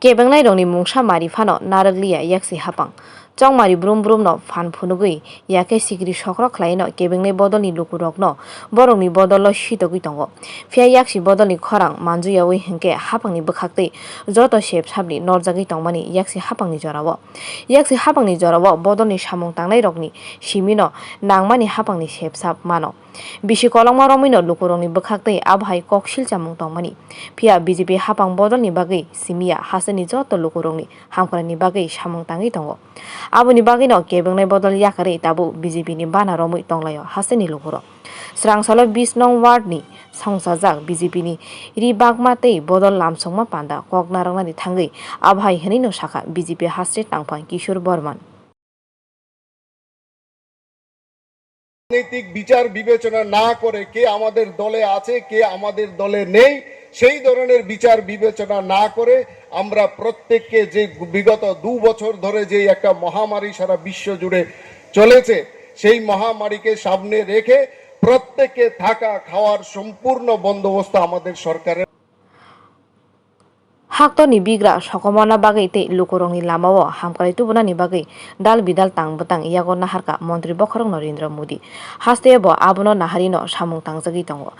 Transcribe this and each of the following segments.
Kebengnai rongni mungsa mari phano naraglia yaksi hapang. Chongmari brum brum no phan phunugui yake sigri sokro khlai no kebengnai bodolni lukurok no borongni bodolo shitogui tongo. Phia yaksi bodolni khorang manjuyawi hingke hapangni bwkhaktei joto shep sabni norjagui tongmani yaksi hapangni jorao. Yaksi hapangni jorao bodolni samung tangnai rokni simino nangmani hapangni shep sap mano. Bisi kolongma romino lukurokni bwkhaktei abhai koksil chamung tongmani. Phia BJP hapang bodolni bagui simia hasani joto lukurokni hamkrani bagui samung tangui tongo. Aboni bagui no kebengnai bodol yakarei tabu BJP ni bana romui tonglayo hasani lukuro. Srangsalo 20 nong ward ni songsajak BJP ni ribagma tei bodol lamsongma panda koknarangni thangui abhai hini no saka BJP hasri tangphang Kishore Burman. রাজনৈতিক বিচার বিবেচনা না করে কে আমাদের দলে আছে কে আমাদের দলে নেই সেই ধরনের বিচার বিবেচনা না করে আমরা প্রত্যেককে যে বিগত 2 বছর ধরে যে একটা মহামারী সারা বিশ্ব জুড়ে চলেছে সেই মহামারীকে সামনে রেখে প্রত্যেককে থাকা খাওয়ার সম্পূর্ণ বন্দোবস্ত আমাদের সরকারের Haktoni bigra sokomona bagai te lukurongni lamao hamkari tubunani bagai dal bidal tangbutang yago naharka Montri Bokharong Narendra Modi hastebo abono naharino samung tangjagi tongo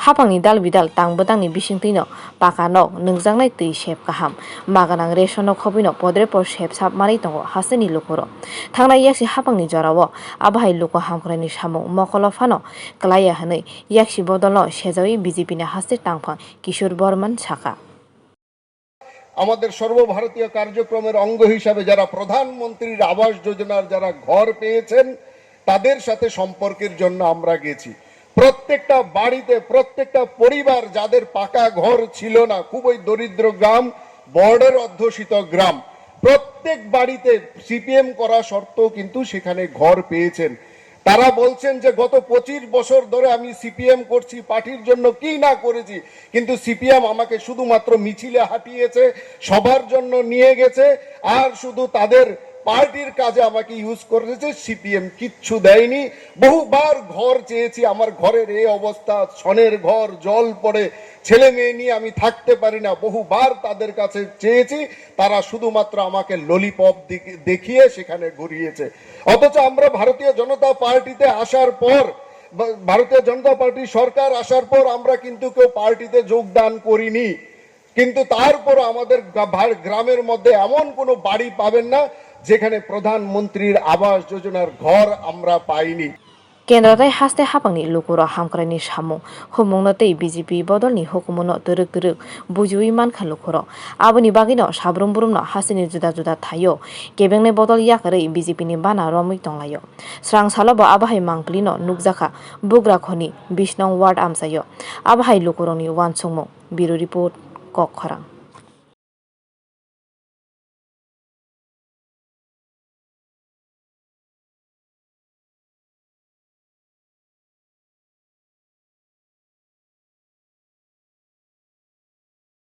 hapangni dal bidal tangbutangni bisingtino pakanok nungjangnai tui shep kaham maganang resono khobino podrepor shep sap mari tongo hasteni lukuro thangnai yaksi hapangni jorao abhai luko hamkrani samung mokolo phano klaya hanai yaksi bodolno sejawi BJP ni haste tangphang Kishore Burman saka আমাদের সর্বভারতীয় কার্যক্রমের অঙ্গ হিসাবে যারা প্রধানমন্ত্রীর আবাস যোজনার যারা ঘর পেয়েছেন তাদের সাথে সম্পর্কের জন্য আমরা গেছি প্রত্যেকটা বাড়িতে প্রত্যেকটা পরিবার যাদের পাকা ঘর ছিল না খুবই দরিদ্র গ্রাম বর্ডার অধ্যুষিত গ্রাম প্রত্যেক বাড়িতে সিপিএম করা সত্ত্বেও কিন্তু সেখানে ঘর পেয়েছেন তারা বলছেন যে গত 25 বছর ধরে আমি সিপিএম করছি পার্টির জন্য কি না করেছি কিন্তু সিপিএম আমাকে শুধুমাত্র মিছিলে হাঁটিয়েছে সবার জন্য নিয়ে গেছে আর শুধু তাদের পার্টির কাজে আমাকে ইউজ করেছে সিপিএম কিচ্ছু দেয়নি বহুবার ঘর চেয়েছি আমার ঘরের এই অবস্থা ছনের ঘর জল পড়ে ছেলে মেয়ে নিয়ে আমি থাকতে পারি না বহুবার তাদের কাছে চেয়েছি তারা শুধুমাত্র আমাকে ললিপপ দেখিয়ে সেখানে ঘুরিয়েছে অথচ আমরা ভারতীয় জনতা পার্টিতে আসার পর ভারতীয় জনতা পার্টি সরকার আসার পর আমরা কিন্তু কেউ পার্টিতে যোগদান করিনি কিন্তু তারপর আমাদের গ্রামের মধ্যে এমন কোনো বাড়ি পাবেন না যেখানে প্রধানমন্ত্রীর আবাস যোজনার ঘর আমরা পাইনি Kendrai haste hapangni lukuro hamkrani samung humungno tei BJP bodolni hukumuno turuk turuk bujui mankha lukuro aboni bagino sabrum burumno hasini juda juda thayo kebengnai bodol yakarei BJP ni bana romui tonglayo srangsalobo abahai mangplino nukjaka bugra khoni 20 nong ward amsayo abahai lukuroni wansungmo biro report Kokkhorang